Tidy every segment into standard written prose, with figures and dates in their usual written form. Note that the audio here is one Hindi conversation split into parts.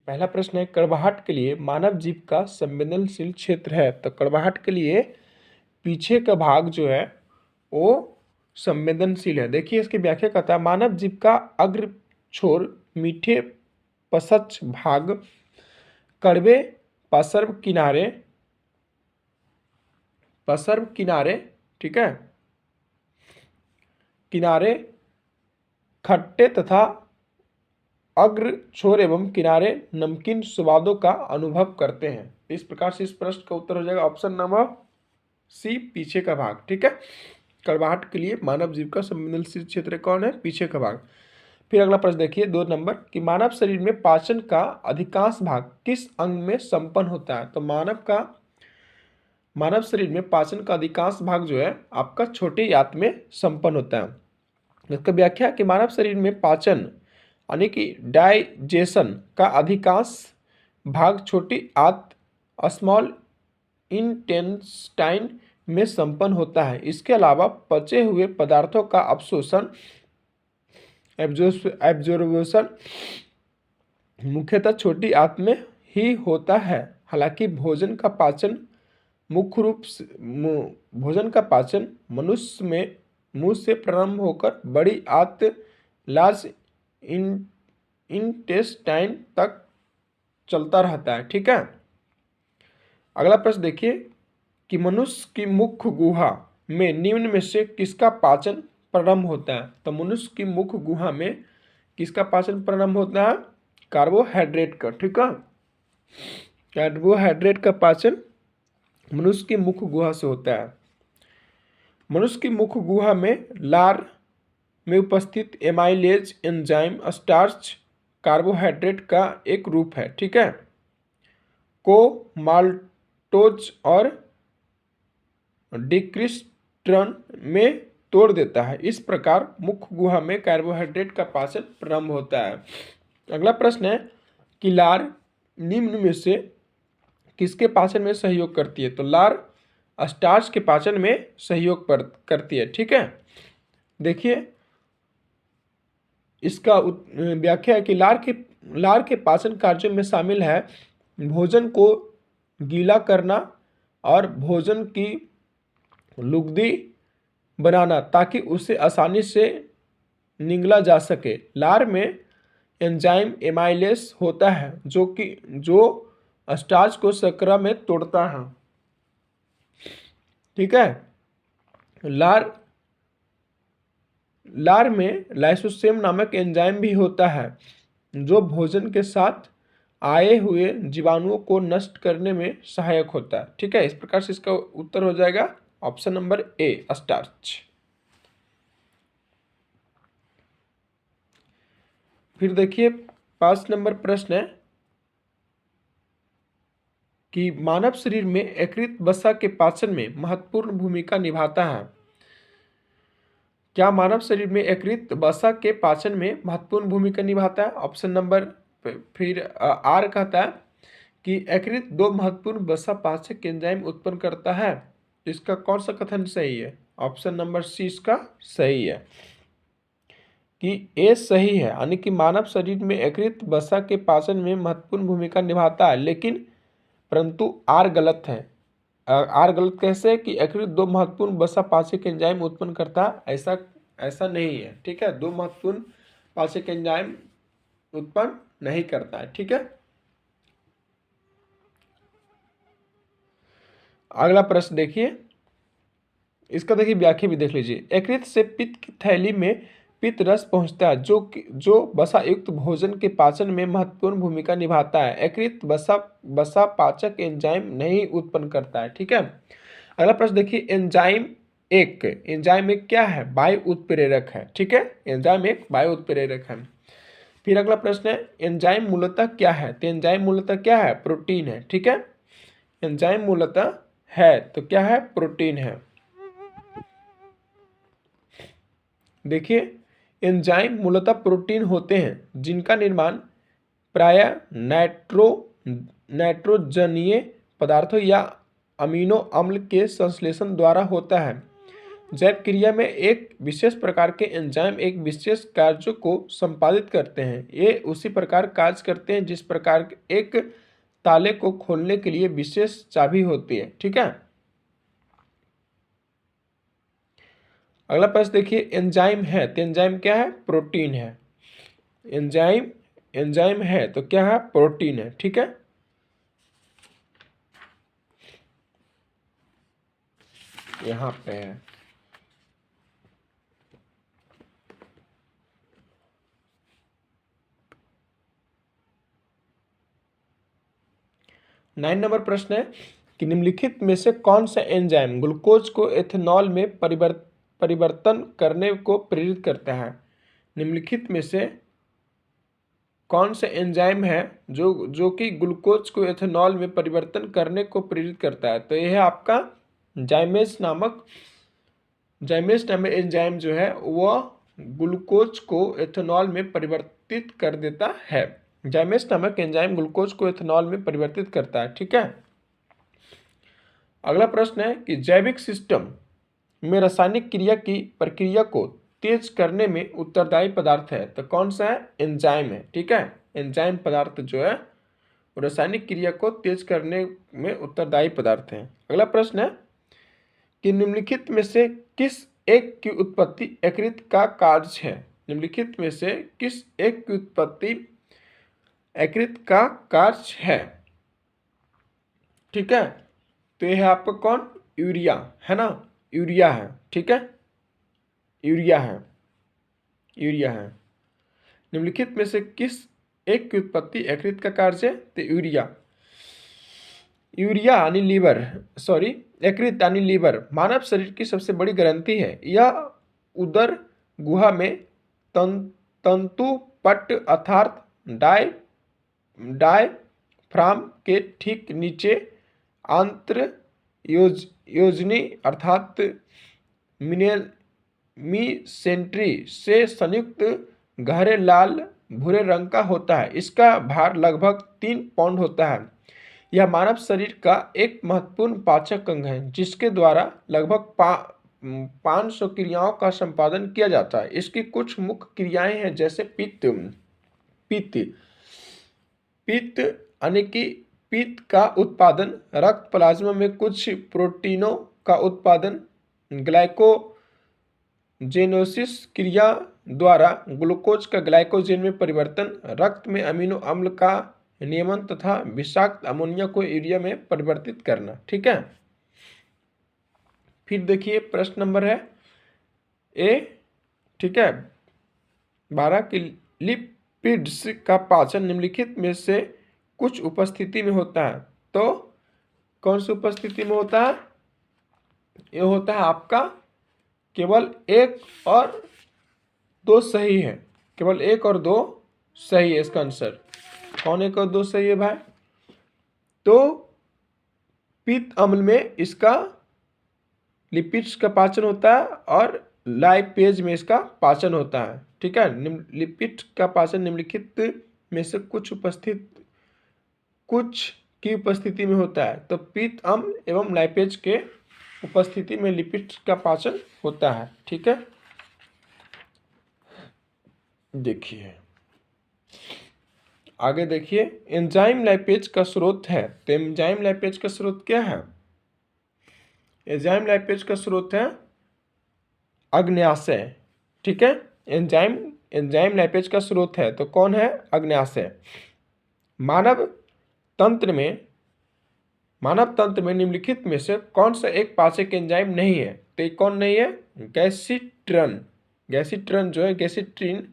पहला प्रश्न है, कड़वाहट के लिए मानव जीव का संवेदनशील क्षेत्र है। तो कड़वाहट के लिए पीछे का भाग जो है वो संवेदनशील है। देखिए इसकी व्याख्या करता है, मानव जीव का अग्र छोर मीठे पसच भाग, कड़वे पसर्व किनारे, ठीक है, किनारे खट्टे तथा अग्र छोर एवं किनारे नमकीन स्वादों का अनुभव करते हैं। इस प्रकार से इस प्रश्न का उत्तर हो जाएगा ऑप्शन नंबर सी, पीछे का भाग। ठीक है, कड़वाहट के लिए मानव जीव का संवेदनशील क्षेत्र कौन है? पीछे का भाग। फिर अगला प्रश्न देखिए 2 नंबर कि मानव शरीर में पाचन का अधिकांश भाग किस अंग में संपन्न होता है? तो मानव शरीर में पाचन का अधिकांश भाग जो है आपका छोटी आंत में संपन्न होता है। इसका व्याख्या कि मानव शरीर में पाचन यानी कि डाइजेशन का अधिकांश भाग छोटी आंत स्मॉल इंटेस्टाइन में संपन्न होता है। इसके अलावा पचे हुए पदार्थों का अवशोषण एब्जॉर्प्शन मुख्यतः छोटी आंत में ही होता है। हालांकि भोजन का पाचन मनुष्य में मुंह से प्रारंभ होकर बड़ी आंत लार्ज इंटेस्टाइन तक चलता रहता है। ठीक है, अगला प्रश्न देखिए कि मनुष्य की मुख्य गुहा में निम्न में से किसका पाचन प्रारंभ होता है? तो मनुष्य की मुख्य गुहा में किसका पाचन प्रारंभ होता है? कार्बोहाइड्रेट का। ठीक है, कार्बोहाइड्रेट का पाचन मनुष्य की मुख्य गुहा से होता है। मनुष्य की मुख्य गुहा में लार में उपस्थित एमाइलेज एंजाइम स्टार्च कार्बोहाइड्रेट का एक रूप है। ठीक है, को माल्टोज और डिक्रिस्ट्रन में तोड़ देता है। इस प्रकार मुख्य गुहा में कार्बोहाइड्रेट का पाचन प्रारंभ होता है। अगला प्रश्न है कि लार निम्न में से किसके पाचन में सहयोग करती है? तो लार स्टार्च के पाचन में सहयोग करती है। ठीक है, देखिए इसका व्याख्या है कि लार के पाचन कार्यों में शामिल है भोजन को गीला करना और भोजन की लुगदी बनाना ताकि उसे आसानी से निगला जा सके। लार में एंजाइम एमाइलेस होता है जो स्टार्च को शर्करा में तोड़ता है। ठीक है, लार में लाइसोसेम नामक एंजाइम भी होता है जो भोजन के साथ आए हुए जीवाणुओं को नष्ट करने में सहायक होता है। ठीक है, इस प्रकार से इसका उत्तर हो जाएगा ऑप्शन नंबर ए, स्टार्च। फिर देखिए 5 नंबर प्रश्न है कि मानव शरीर में यकृत वसा के पाचन में महत्वपूर्ण भूमिका निभाता है। क्या मानव शरीर में यकृत वसा के पाचन में महत्वपूर्ण भूमिका निभाता है? ऑप्शन नंबर फिर आर कहता है कि यकृत 2 महत्वपूर्ण वसा पाचक एंजाइम उत्पन्न करता है। इसका कौन सा कथन सही है? ऑप्शन नंबर सी इसका सही है कि ए सही है, यानी कि मानव शरीर में यकृत वसा के पाचन में महत्वपूर्ण भूमिका निभाता है, लेकिन परंतु आर गलत है। आर गलत कैसे कि यकृत 2 महत्वपूर्ण वसा पाचक एंजाइम उत्पन्न करता है, ऐसा नहीं है। ठीक है, 2 महत्वपूर्ण पाचक एंजाइम उत्पन्न नहीं करता है। ठीक है, अगला प्रश्न देखिए, इसका देखिए व्याख्या भी देख लीजिए। यकृत से पित्त की थैली में पित्त रस पहुंचता है जो वसा युक्त भोजन के पाचन में महत्वपूर्ण भूमिका निभाता है। यकृत वसा पाचक एंजाइम नहीं उत्पन्न करता है। ठीक है, अगला प्रश्न देखिए, एंजाइम एक क्या है? वायु उत्प्रेरक है। ठीक है, एंजाइम एक वायु उत्प्रेरक है। फिर अगला प्रश्न है, एंजाइम मूलतः क्या है? तो एंजाइम मूलतः क्या है? प्रोटीन है। ठीक है, एंजाइम मूलतः है तो क्या है? प्रोटीन है। देखिए एंजाइम मूलतः प्रोटीन होते हैं जिनका निर्माण प्रायः नाइट्रोजनीय पदार्थों या अमीनो अम्ल के संश्लेषण द्वारा होता है। जैव क्रिया में एक विशेष प्रकार के एंजाइम एक विशेष कार्य को संपादित करते हैं। ये उसी प्रकार कार्य करते हैं जिस प्रकार एक ताले को खोलने के लिए विशेष चाबी होती है। ठीक है, अगला प्रश्न देखिए, एंजाइम है तो एंजाइम क्या है? प्रोटीन है। एंजाइम एंजाइम है तो क्या है? प्रोटीन है। ठीक है, यहाँ पे है। नाइन नंबर प्रश्न है कि निम्नलिखित में से कौन सा एंजाइम ग्लूकोज को एथेनॉल में परिवर्तन करने को प्रेरित करता है? निम्नलिखित में से कौन सा एंजाइम है जो कि ग्लूकोज को एथेनॉल में परिवर्तन करने को प्रेरित करता है? तो यह है आपका जाइमेज नामक एंजाइम जो है वह ग्लूकोज को एथेनॉल में परिवर्तित कर देता है। जाइमेज नामक एंजाइम ग्लूकोज को एथेनॉल में परिवर्तित करता है। ठीक है, अगला प्रश्न है कि जैविक सिस्टम में रासायनिक क्रिया की प्रक्रिया को तेज करने में उत्तरदायी पदार्थ है, तो कौन सा है? एंजाइम है। ठीक है, एंजाइम पदार्थ जो है रासायनिक क्रिया को तेज करने में उत्तरदायी पदार्थ है। अगला प्रश्न है कि निम्नलिखित में से किस एक की उत्पत्ति यकृत का कार्य है? निम्नलिखित में से किस एक की उत्पत्ति यकृत का कार्य है? ठीक है, तो यह है आपका कौन? यूरिया है ना, यूरिया है। ठीक है, यूरिया है। निम्नलिखित में से किस एक की उत्पत्ति यकृत का कार्य है? तो यूरिया यानी लीवर, सॉरी यकृत यानी लीवर मानव शरीर की सबसे बड़ी ग्रंथि है। यह उदर गुहा में तंतु पट्ट अर्थात डायफ्राम के ठीक नीचे आंत्र योजनी अर्थात मीसेंट्री से संयुक्त गहरे लाल भूरे रंग का होता है। इसका भार लगभग 3 पाउंड होता है। यह मानव शरीर का एक महत्वपूर्ण पाचक अंग है जिसके द्वारा लगभग 500 क्रियाओं का संपादन किया जाता है। इसकी कुछ मुख्य क्रियाएं हैं जैसे पित्त यानी कि पित्त का उत्पादन, रक्त प्लाज्मा में कुछ प्रोटीनों का उत्पादन, ग्लाइकोजेनोसिस क्रिया द्वारा ग्लूकोज का ग्लाइकोजेन में परिवर्तन, रक्त में अमीनो अम्ल का नियमन तथा विषाक्त अमोनिया को यूरिया में परिवर्तित करना। ठीक है, फिर देखिए प्रश्न नंबर है ए। ठीक है, 12 की लिपिड्स का पाचन निम्नलिखित में से कुछ उपस्थिति में होता है, तो कौन सी उपस्थिति में होता है? ये होता है आपका केवल 1 और 2 सही है, केवल 1 और 2 सही है इसका आंसर। कौन 1 और 2 सही है भाई? तो पित्त अम्ल में इसका लिपिड्स का पाचन होता है और लाइपेज में इसका पाचन होता है। ठीक है, लिपिड का पाचन निम्नलिखित में से कुछ की उपस्थिति में होता है, तो पित्त अम्ल एवं लाइपेज के उपस्थिति में लिपिड का पाचन होता है। ठीक है, देखिए आगे देखिए, एंजाइम लाइपेज का स्रोत है, तो एंजाइम लाइपेज का स्रोत क्या है? एंजाइम लाइपेज का स्रोत है अग्न्याशय। ठीक है, एंजाइम लाइपेज का स्रोत है तो कौन है? अग्न्याशय। मानव तंत्र में निम्नलिखित में से कौन सा एक पाचक एंजाइम नहीं है? तो ये कौन नहीं है? गैसिट्रन जो है, गैसिट्रिन।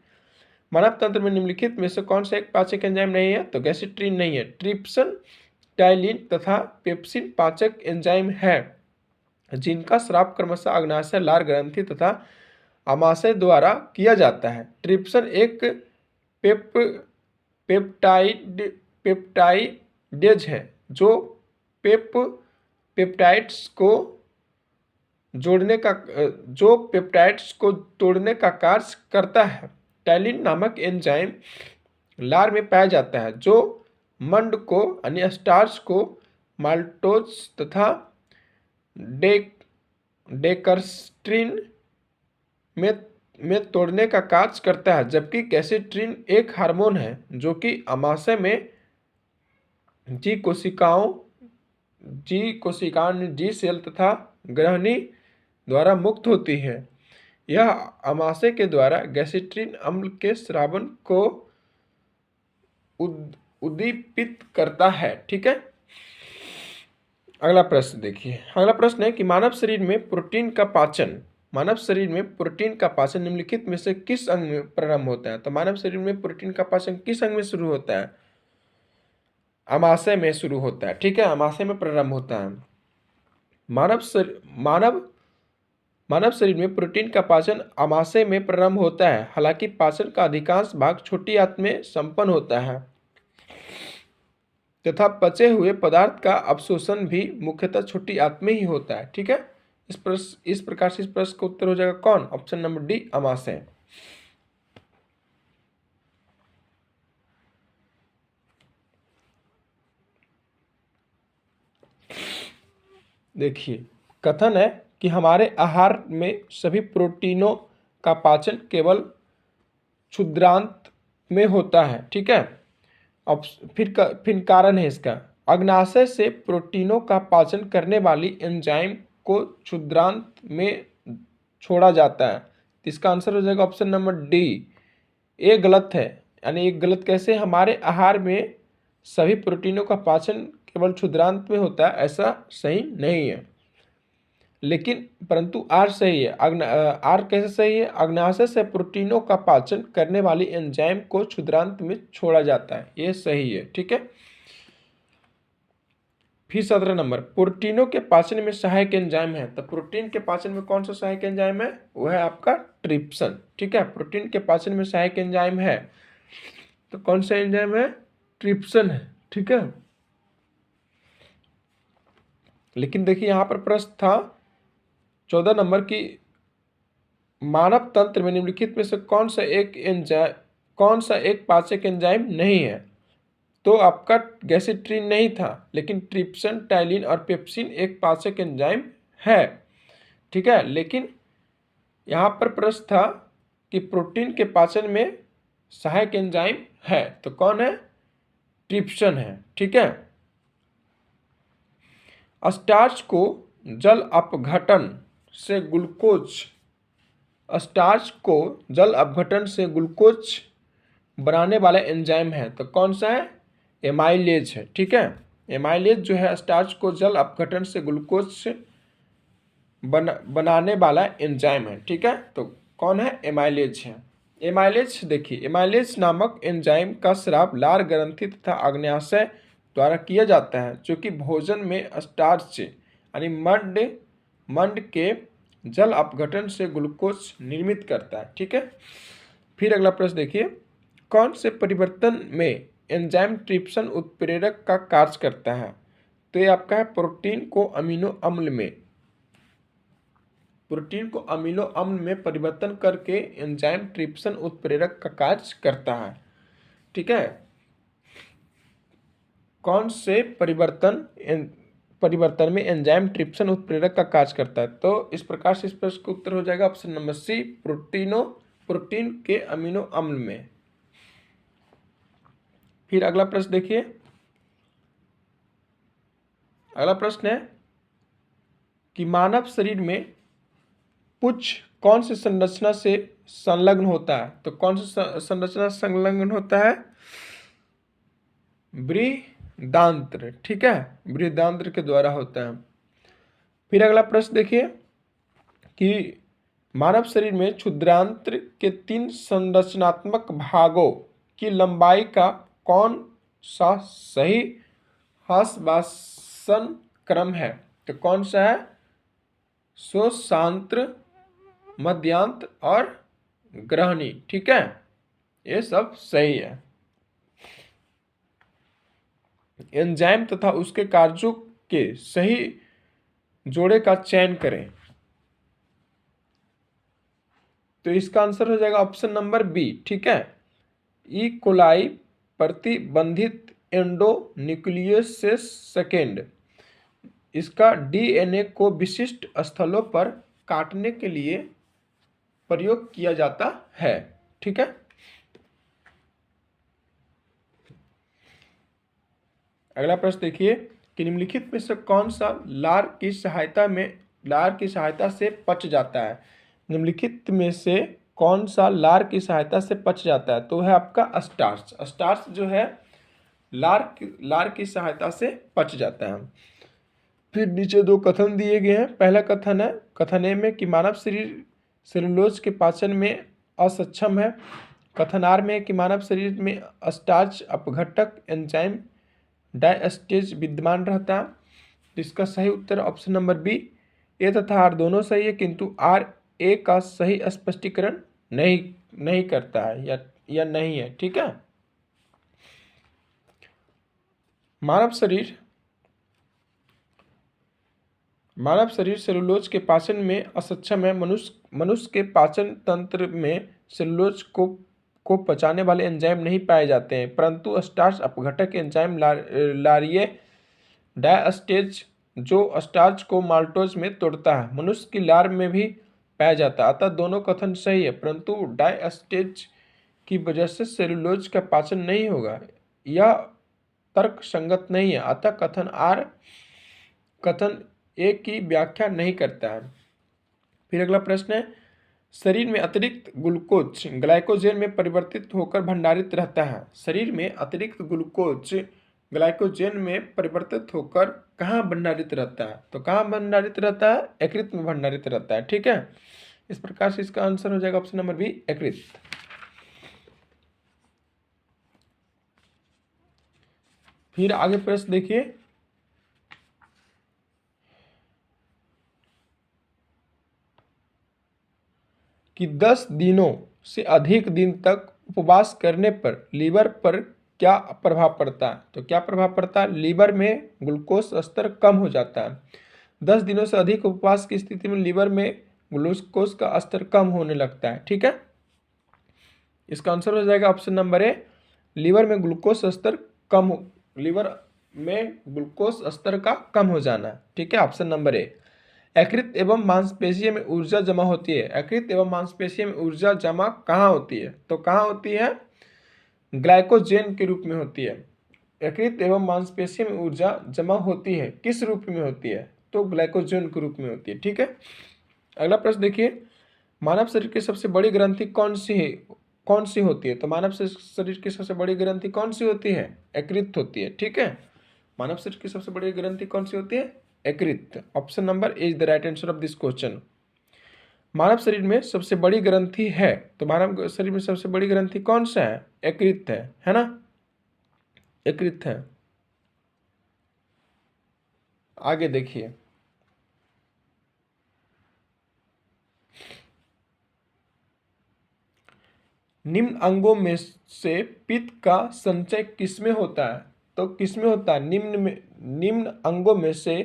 मानव तंत्र में निम्नलिखित में से कौन सा एक पाचक एंजाइम नहीं है? तो गैसिट्रिन नहीं है। ट्रिप्सिन, टाइलिन तथा पेप्सिन पाचक एंजाइम है जिनका स्राव क्रमशः अग्न्याशय, लार ग्रंथि तथा आमाशय द्वारा किया जाता है। ट्रिप्सिन एक पेप्टाइडेज है जो पेप्टाइड्स को तोड़ने का कार्य करता है। टाइलिन नामक एंजाइम लार में पाया जाता है जो मंड को यानी स्टार्च को माल्टोज तथा डेक्स्ट्रिन में तोड़ने का कार्य करता है, जबकि गैसिट्रिन एक हार्मोन है जो कि आमाशय में जी कोशिकाओं जी सेल तथा ग्रहणी द्वारा मुक्त होती है। यह आमाशय के द्वारा गैसिट्रिन अम्ल के स्रावन को उद्दीपित करता है। ठीक है, अगला प्रश्न देखिए। अगला प्रश्न है कि मानव शरीर में प्रोटीन का पाचन निम्नलिखित में से किस अंग में प्रारंभ होता है? तो मानव शरीर में प्रोटीन का पाचन किस अंग में शुरू होता है? आमाशय में शुरू होता है। ठीक है, आमाशय में प्रारंभ होता है। मानव शरीर में प्रोटीन का पाचन आमाशय में प्रारंभ होता है। हालांकि पाचन का अधिकांश भाग छोटी आंत में संपन्न होता है तथा पचे हुए पदार्थ का अवशोषण भी मुख्यतः छोटी आंत में ही होता है। ठीक है, इस प्रकार से इस प्रश्न का उत्तर हो जाएगा कौन? ऑप्शन नंबर डी, आमाशय। देखिए, कथन है कि हमारे आहार में सभी प्रोटीनों का पाचन केवल क्षुद्रांत में होता है। ठीक है, अब फिर कारण है इसका, अग्नाशय से प्रोटीनों का पाचन करने वाली एंजाइम को क्षुद्रांत में छोड़ा जाता है। इसका आंसर हो जाएगा ऑप्शन नंबर डी। ये गलत है, यानी एक गलत कैसे? हमारे आहार में सभी प्रोटीनों का पाचन केवल क्षुद्रांत में होता है, ऐसा सही नहीं है। लेकिन परंतु आर सही है। आर कैसे सही है? अग्नाशय से प्रोटीनों का पाचन करने वाली एंजाइम को क्षुद्रांत में छोड़ा जाता है, ये सही है। ठीक है, फिर 17 नंबर, प्रोटीनों के पाचन में सहायक एंजाइम है। तो प्रोटीन के पाचन में कौन सा सहायक एंजाइम है? वो है आपका ट्रिप्सन। ठीक है, प्रोटीन के पाचन में सहायक एंजाइम है, तो कौन सा एंजाइम है? ट्रिप्सन है। ठीक है, लेकिन देखिए यहां पर प्रश्न था 14 नंबर की मानव तंत्र में निम्नलिखित में से कौन सा एक पाचक एंजाइम नहीं है? तो आपका गैसिट्रिन नहीं था, लेकिन ट्रिप्सन, टाइलिन और पेप्सिन एक पाचक एंजाइम है। ठीक है, लेकिन यहाँ पर प्रश्न था कि प्रोटीन के पाचन में सहायक एंजाइम है, तो कौन है? ट्रिप्सन है। ठीक है, स्टार्च को जल अपघटन से ग्लूकोज बनाने वाला एंजाइम है, तो कौन सा है? एमाइलेज है। ठीक है, एमाइलेज जो है स्टार्च को जल अपघटन से ग्लूकोज बनाने वाला एंजाइम है। ठीक है, तो कौन है? एमाइलेज है। एमाइलेज देखिए, एमाइलेज नामक एंजाइम का स्राव लार ग्रंथि तथा अग्न्याशय द्वारा किया जाता है, जो कि भोजन में स्टार्च यानी मंड के जल अपघटन से ग्लूकोज निर्मित करता है। ठीक है, फिर अगला प्रश्न देखिए, कौन से परिवर्तन में एंजाइम ट्रिप्सन उत्प्रेरक का कार्य करता है? तो ये आपका है प्रोटीन को अमीनो अम्ल में परिवर्तन करके एंजाइम ट्रिप्सन उत्प्रेरक का कार्य करता है। ठीक है, कौन से परिवर्तन में एंजाइम ट्रिप्सन उत्प्रेरक का कार्य करता है? तो इस प्रकार से इस प्रश्न का उत्तर हो जाएगा ऑप्शन नंबर सी, प्रोटीन के अमीनो अम्ल में। फिर अगला प्रश्न देखिए, अगला प्रश्न है कि मानव शरीर में पुच्छ कौन सी संरचना से संलग्न होता है? तो कौन सी संरचना संलग्न होता है? बृहदांत्र। ठीक है, बृहदांत्र के द्वारा होता है। फिर अगला प्रश्न देखिए कि मानव शरीर में क्षुद्रांत्र के 3 संरचनात्मक भागों की लंबाई का कौन सा सही ह्रासवासन क्रम है? तो कौन सा है? शोषांत्र, मध्यांत और ग्रहणी। ठीक है, ये सब सही है। एंजाइम तथा उसके कार्यों के सही जोड़े का चयन करें, तो इसका आंसर हो जाएगा ऑप्शन नंबर बी। ठीक है, ई कोलाई प्रतिबंधित एंडोन्यूक्लियस से सेकेंड, इसका डीएनए को विशिष्ट स्थलों पर काटने के लिए प्रयोग किया जाता है। ठीक है, अगला प्रश्न देखिए कि निम्नलिखित में से कौन सा लार की सहायता से पच जाता है। निम्नलिखित में से कौन सा लार की सहायता से पच जाता है, तो है आपका स्टार्च। स्टार्च जो है लार की सहायता से पच जाता है। फिर नीचे दो कथन दिए गए हैं। पहला कथन है, कथन ए में कि मानव शरीर सेलुलोज के पाचन में असक्षम है। कथन आर में कि मानव शरीर में स्टार्च अपघटक एंजाइम डायस्टेज विद्यमान रहता है। इसका सही उत्तर ऑप्शन नंबर बी। ए तथा आर दोनों सही है, किंतु आर ए का सही स्पष्टीकरण नहीं करता है या नहीं है। ठीक है, मानव शरीर सेलुलोज के पाचन में असक्षम है। मनुष्य के पाचन तंत्र में सेलुलोज को पचाने वाले एंजाइम नहीं पाए जाते हैं, परंतु स्टार्च अपघटक एंजाइम लारिये डायस्टेज जो स्टार्च को माल्टोज में तोड़ता है, मनुष्य की लार में भी पाया जाता है। अतः दोनों कथन सही है, परंतु डायस्टेज की वजह से सेलुलोज का पाचन नहीं होगा, यह तर्क संगत नहीं है। अतः कथन ए की व्याख्या नहीं करता है। फिर अगला प्रश्न है, शरीर में अतिरिक्त ग्लूकोज ग्लाइकोजेन में परिवर्तित होकर भंडारित रहता है। शरीर में अतिरिक्त ग्लूकोज ग्लाइकोजेन में परिवर्तित होकर कहाँ भंडारित रहता है, तो कहाँ भंडारित रहता है, यकृत में भंडारित रहता है। ठीक है, इस प्रकार से इसका आंसर हो जाएगा ऑप्शन नंबर बी, यकृत। फिर आगे प्रश्न देखिए कि 10 दिनों से अधिक दिन तक उपवास करने पर लीवर पर क्या प्रभाव पड़ता है, तो क्या प्रभाव पड़ता है, लीवर में ग्लूकोज स्तर कम हो जाता है। 10 दिनों से अधिक उपवास की स्थिति में लीवर में ग्लूकोज का स्तर कम होने लगता है। ठीक है, इसका आंसर हो जाएगा ऑप्शन नंबर ए, लीवर में ग्लूकोज स्तर का कम हो जाना। ठीक है, ऑप्शन नंबर ए। यकृत एवं मांसपेशियों में ऊर्जा जमा होती है। यकृत एवं मांसपेशियों में ऊर्जा जमा कहाँ होती है, तो कहाँ होती है, ग्लाइकोजेन के रूप में होती है। यकृत एवं मांसपेशियों में ऊर्जा जमा होती है, किस रूप में होती है, तो ग्लाइकोजेन के रूप में होती है। ठीक है, अगला प्रश्न देखिए, मानव शरीर की सबसे बड़ी ग्रंथि कौन सी होती है, तो मानव शरीर की सबसे बड़ी ग्रंथि कौन सी होती है, यकृत होती है। ठीक है, मानव शरीर की सबसे बड़ी ग्रंथि कौन सी होती है, यकृत। Option number A is the right answer of this question. मानव शरीर में सबसे बड़ी ग्रंथि है, तो मानव शरीर में सबसे बड़ी ग्रंथि कौन सा है, यकृत है ना, यकृत है। आगे देखिए, निम्न अंगों में से पित्त का संचय किसमें होता है, तो किसमें होता है, निम्न अंगों में से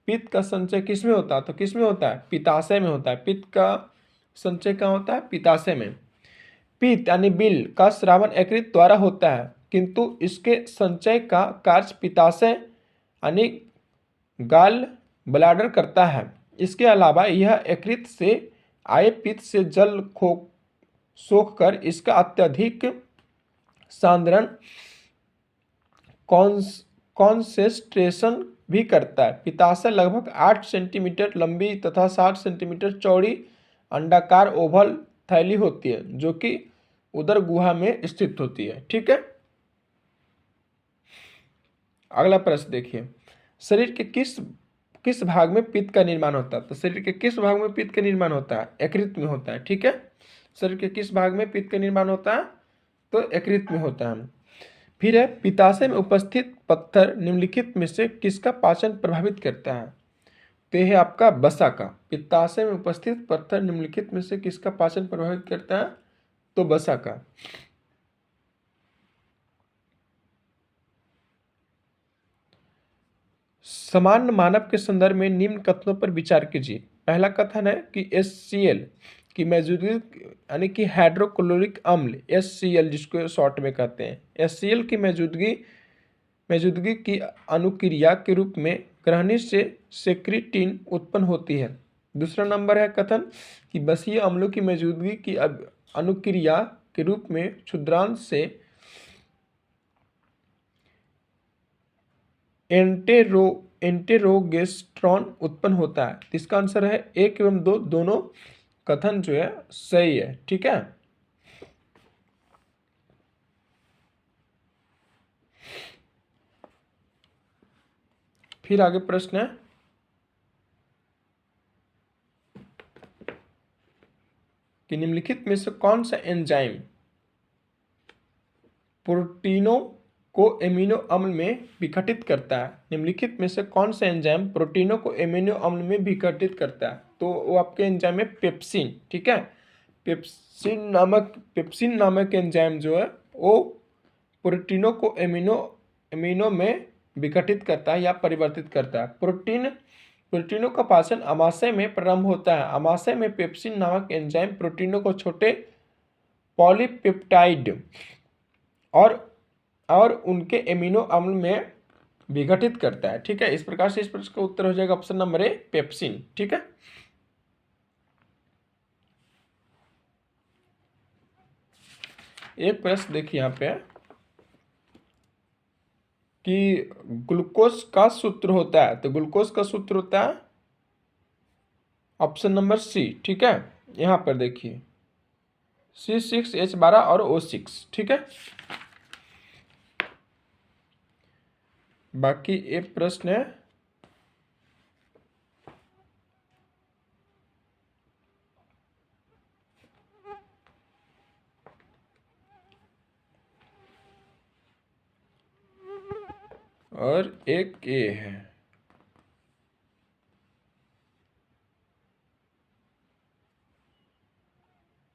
पित्त का संचय किसमें होता है, तो किसमें होता है, पित्ताशय में होता है। पित्त का संचय कहाँ होता है, पित्ताशय में। पित्त यानी बिल का स्रावन यकृत द्वारा होता है, किंतु इसके संचय का कार्य पित्ताशय यानी गाल ब्लैडर करता है। इसके अलावा यह यकृत से आए पित्त से जल सोख कर इसका अत्यधिक सांद्रण कॉन्सेंट्रेशन भी करता है। पित्ताशय लगभग 8 सेंटीमीटर लंबी तथा 60 सेंटीमीटर चौड़ी अंडाकार ओवल थैली होती है, जो कि उदर गुहा में स्थित होती है। ठीक है, अगला प्रश्न देखिए, शरीर के किस भाग में पित्त का निर्माण होता है, तो शरीर के किस भाग में पित्त का निर्माण होता है, यकृत में होता है। ठीक है, शरीर के किस भाग में पित्त का निर्माण होता है, तो यकृत में होता है। फिर है, पित्ताशय में उपस्थित पत्थर निम्नलिखित में से किसका पाचन प्रभावित करता है, तो यह है आपका वसा का। पित्ताशय में उपस्थित पत्थर निम्नलिखित में से किसका पाचन प्रभावित करता है, तो वसा का। सामान्य मानव के संदर्भ में निम्न कथनों पर विचार कीजिए। पहला कथन है कि HCl की मौजूदगी यानी कि हाइड्रोक्लोरिक अम्ल HCl जिसको शॉर्ट में कहते हैं, HCl की मौजूदगी मौजूदगी की अनुक्रिया के रूप में ग्रहणी से सेक्रेटिन उत्पन्न होती है। दूसरा नंबर है कथन कि बसीय अम्लों की मौजूदगी की अनुक्रिया के रूप में क्षुद्रांश से एंटेरोगेस्ट्रॉन उत्पन्न होता है। इसका आंसर है 1 एवं 2 दोनों कथन जो है सही है। ठीक है, फिर आगे प्रश्न है कि निम्नलिखित में से कौन सा एंजाइम प्रोटीनों को एमिनो अम्ल में विघटित करता है। निम्नलिखित में से कौन सा एंजाइम प्रोटीनों को एमिनो अम्ल में विघटित करता है? तो वो आपके एंजाइम है पेप्सिन। ठीक है, पेप्सिन नामक एंजाइम जो है वो प्रोटीनों को एमिनो में विघटित करता है या परिवर्तित करता है। प्रोटीनों का पाचन अमाशय में प्रारंभ होता है। अमाशय में पेप्सिन नामक एंजाइम प्रोटीनों को छोटे पॉलीपेप्टाइड और उनके एमिनो अम्ल में विघटित करता है। ठीक है, इस प्रकार से इस प्रश्न का उत्तर हो जाएगा ऑप्शन नंबर ए पेप्सिन। ठीक है, एक प्रश्न देखिए यहाँ पे कि ग्लूकोज का सूत्र होता है, तो ग्लूकोज का सूत्र होता है ऑप्शन नंबर सी। ठीक है, यहां पर देखिए C6H12 और O6। ठीक है, बाकी एक प्रश्न है और एक ये है